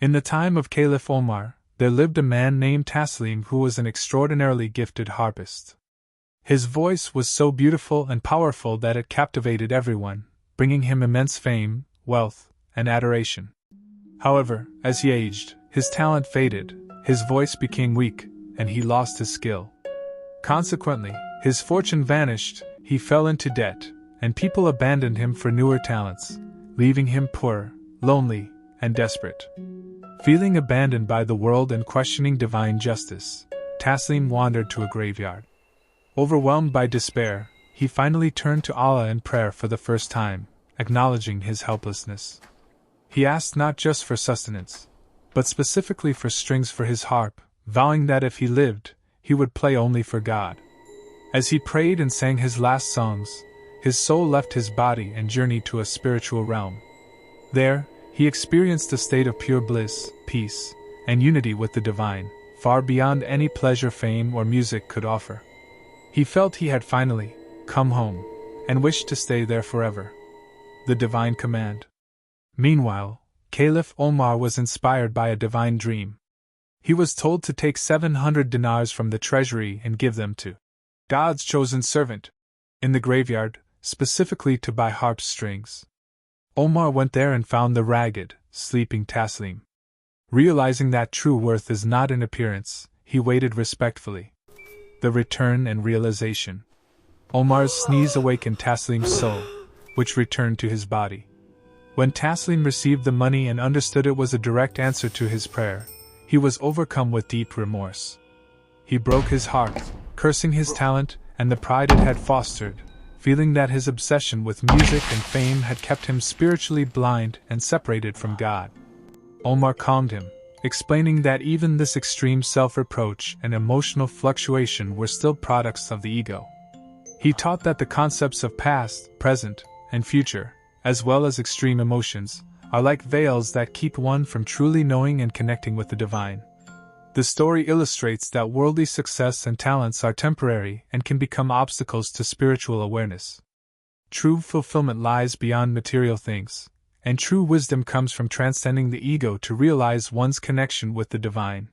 In the time of Caliph Omar, there lived a man named Taslim who was an extraordinarily gifted harpist. His voice was so beautiful and powerful that it captivated everyone, bringing him immense fame, wealth, and adoration. However, as he aged, his talent faded, his voice became weak, and he lost his skill. Consequently, his fortune vanished, he fell into debt, and people abandoned him for newer talents, leaving him poor, lonely, and desperate. Feeling abandoned by the world and questioning divine justice, Taslim wandered to a graveyard. Overwhelmed by despair, he finally turned to Allah in prayer for the first time, acknowledging his helplessness. He asked not just for sustenance, but specifically for strings for his harp, vowing that if he lived, he would play only for God. As he prayed and sang his last songs, his soul left his body and journeyed to a spiritual realm. There, he experienced a state of pure bliss, peace, and unity with the divine, far beyond any pleasure fame or music could offer. He felt he had finally come home, and wished to stay there forever. The divine command. Meanwhile, Caliph Omar was inspired by a divine dream. He was told to take 700 dinars from the treasury and give them to God's chosen servant in the graveyard, specifically to buy harp strings. Omar went there and found the ragged, sleeping Taslim. Realizing that true worth is not in appearance, he waited respectfully. The return and realization. Omar's sneeze awakened Taslim's soul, which returned to his body. When Taslim received the money and understood it was a direct answer to his prayer, he was overcome with deep remorse. He broke his heart, cursing his talent and the pride it had fostered, feeling that his obsession with music and fame had kept him spiritually blind and separated from God. Omar calmed him, explaining that even this extreme self-reproach and emotional fluctuation were still products of the ego. He taught that the concepts of past, present, and future, as well as extreme emotions, are like veils that keep one from truly knowing and connecting with the divine. The story illustrates that worldly success and talents are temporary and can become obstacles to spiritual awareness. True fulfillment lies beyond material things, and true wisdom comes from transcending the ego to realize one's connection with the divine.